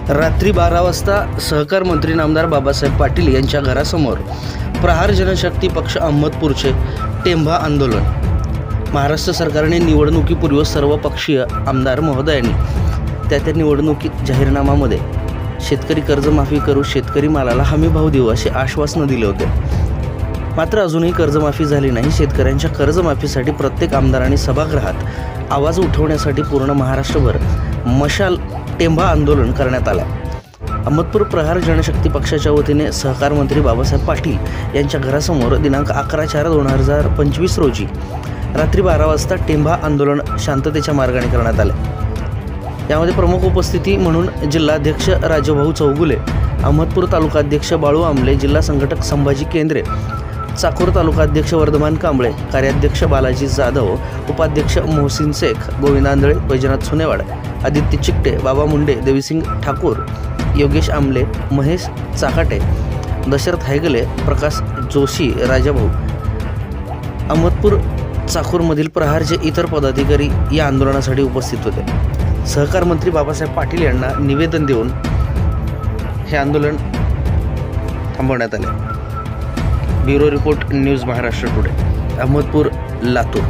रात्री 12 वाजता सहकार मंत्री नामदार बाबासाहेब पाटील यांच्या घरासमोर प्रहार जनशक्ती पक्ष अहमदपूरचे टेंभा आंदोलन। महाराष्ट्र सरकारने निवडणुकीपूर्वी सर्व पक्षीय आमदार महोदयांनी त्या निवडणुकीत जाहीरनाम्यामध्ये शेतकरी कर्जमाफी करू, शेतकरी मालाला हमी भाव देऊ असे आश्वासन दिले होते। मात्र अजूनही कर्जमाफी झाली नाही। शेतकऱ्यांच्या कर्जमाफीसाठी प्रत्येक आमदारांनी सभागृहात आवाज उठवण्यासाठी पूर्ण महाराष्ट्रभर मशाल टेंभा आंदोलन करण्यात आले। अहमदपूर प्रहार जनशक्ती पक्षाच्या वतीने सहकार मंत्री बाबासाहेब पाटील यांच्या घरासमोर दिनांक 11/4/2025 रोजी रात्री 12 वाजता टेंभा आंदोलन शांततेच्या मार्गाने करण्यात आले। यामध्ये प्रमुख उपस्थिती म्हणून जिल्हाध्यक्ष राजभाऊ चौगुले, अहमदपूर तालुकाध्यक्ष बाळू आमले, जिल्हा संघटक संभाजी केंद्रे, चाकूर तालुकाध्यक्ष वर्धमान कांबळे, कार्याध्यक्ष बालाजी जाधव, उपाध्यक्ष मोहसिन शेख, गोविंद आंधळे, वैजनाथ सुनेवाड, आदित्य चिकटे, बाबा मुंडे, देवीसिंग ठाकूर, योगेश आमले, महेश चाकाटे, दशरथ हैगले, प्रकाश जोशी, राजाभाऊ, अहमदपूर चाकूरमधील प्रहारचे इतर पदाधिकारी या आंदोलनासाठी उपस्थित होते। सहकार मंत्री बाबासाहेब पाटील यांना निवेदन देऊन हे आंदोलन थांबवण्यात आले। Bureau report, news Maharashtra today, Ahmedpur, Latur.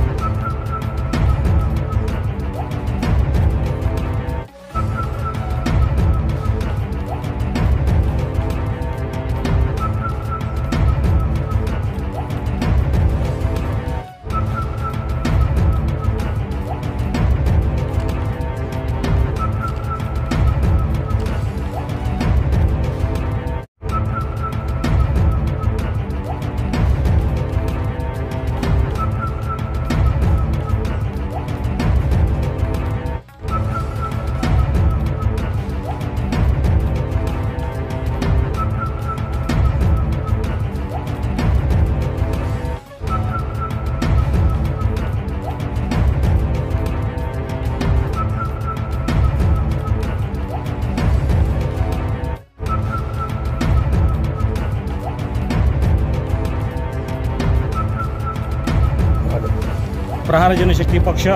Prahar Janshakti Paksha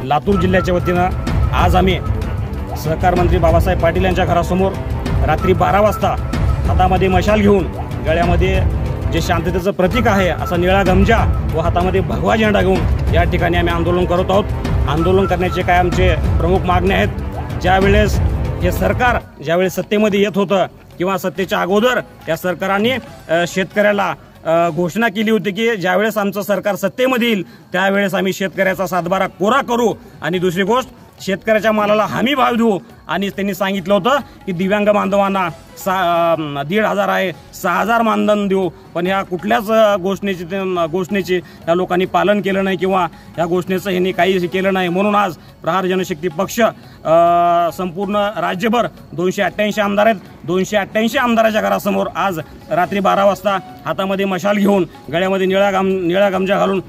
Latur जिल्ह्याच्या वतीनं आज आम्ही सहकार मंत्री बाबासाहेब पाटील यांच्या घरासमोर रात्री 12 वाजता हातामध्ये मशाल घेऊन, गळ्यामध्ये जे शांततेचं प्रतीक आहे असा निळा गमजा व हातामध्ये भगवा झेंडा घेऊन या ठिकाणी आम्ही आंदोलन करत आहोत। आंदोलन करण्याचे काय आमचे प्रमुख मागण्या आहेत। ज्यावेळेस हे सरकार ज्यावेळेस सत्तेमध्ये येत होतं किंवा सत्तेच्या अगोदर त्या सरकारने शेतकऱ्याला घोषणा केली होती की ज्यावेळेस आमचं सरकार सत्तेमध्ये येईल त्यावेळेस आम्ही शेतकऱ्याचा सातबारा कोरा करू आणि दुसरी गोष्ट शेतकऱ्याच्या मालाला हमी भाव देऊ। आणि त्यांनी सांगितलं होतं की दिव्यांग बांधवांना 1,500 आहे, 6,000 मानधन देऊ। पण ह्या कुठल्याच घोषणेचे त्या लोकांनी पालन केलं नाही किंवा या घोषणेचं ह्यांनी काही केलं नाही। म्हणून आज प्रहार जनशक्ती पक्ष संपूर्ण राज्यभर 288 आमदार आहेत। 288 आमदाराच्या घरासमोर आज रात्री 12 वाजता हातामध्ये मशाल घेऊन, गळ्यामध्ये निळा गमजा घालून